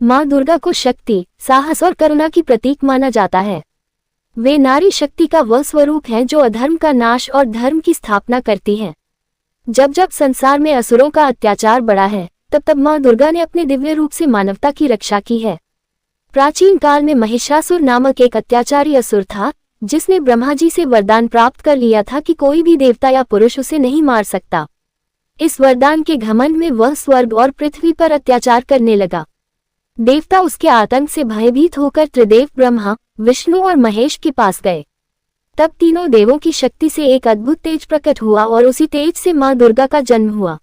माँ दुर्गा को शक्ति, साहस और करुणा की प्रतीक माना जाता है। वे नारी शक्ति का वह स्वरूप है जो अधर्म का नाश और धर्म की स्थापना करती है। जब जब संसार में असुरों का अत्याचार बढ़ा है, तब तब माँ दुर्गा ने अपने दिव्य रूप से मानवता की रक्षा की है। प्राचीन काल में महिषासुर नामक एक अत्याचारी असुर था, जिसने ब्रह्मा जी से वरदान प्राप्त कर लिया था कि कोई भी देवता या पुरुष उसे नहीं मार सकता। इस वरदान के घमंड में वह स्वर्ग और पृथ्वी पर अत्याचार करने लगा। देवता उसके आतंक से भयभीत होकर त्रिदेव ब्रह्मा, विष्णु और महेश के पास गए। तब तीनों देवों की शक्ति से एक अद्भुत तेज प्रकट हुआ और उसी तेज से माँ दुर्गा का जन्म हुआ।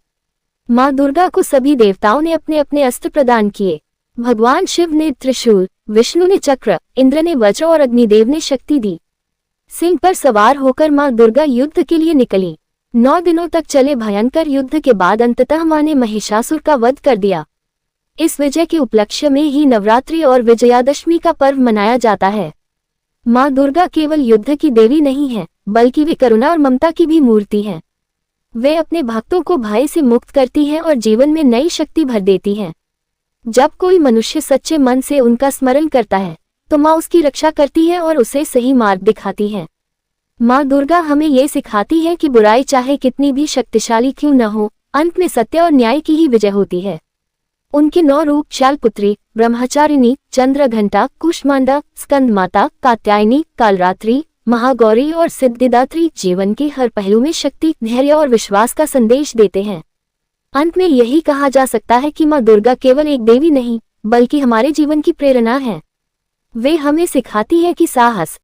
माँ दुर्गा को सभी देवताओं ने अपने अपने अस्त्र प्रदान किए। भगवान शिव ने त्रिशूल, विष्णु ने चक्र, इंद्र ने वज्र और अग्निदेव ने शक्ति दी। सिंह पर सवार होकर माँ दुर्गा युद्ध के लिए निकली। 9 दिनों तक चले भयंकर युद्ध के बाद अंततः माँ ने महिषासुर का वध कर दिया। इस विजय के उपलक्ष्य में ही नवरात्रि और विजयादशमी का पर्व मनाया जाता है। माँ दुर्गा केवल युद्ध की देवी नहीं है, बल्कि वे करुणा और ममता की भी मूर्ति हैं। वे अपने भक्तों को भय से मुक्त करती हैं और जीवन में नई शक्ति भर देती हैं। जब कोई मनुष्य सच्चे मन से उनका स्मरण करता है, तो माँ उसकी रक्षा करती है और उसे सही मार्ग दिखाती है। माँ दुर्गा हमें ये सिखाती है कि बुराई चाहे कितनी भी शक्तिशाली क्यों न हो, अंत में सत्य और न्याय की ही विजय होती है। उनके 9 रूप शैलपुत्री, ब्रह्मचारिणी, चंद्रघंटा, कुष्मांडा, स्कंद माता, कात्यायनी, कालरात्रि, महागौरी और सिद्धिदात्री जीवन के हर पहलू में शक्ति, धैर्य और विश्वास का संदेश देते हैं। अंत में यही कहा जा सकता है कि माँ दुर्गा केवल एक देवी नहीं, बल्कि हमारे जीवन की प्रेरणा है। वे हमें सिखाती है कि साहस,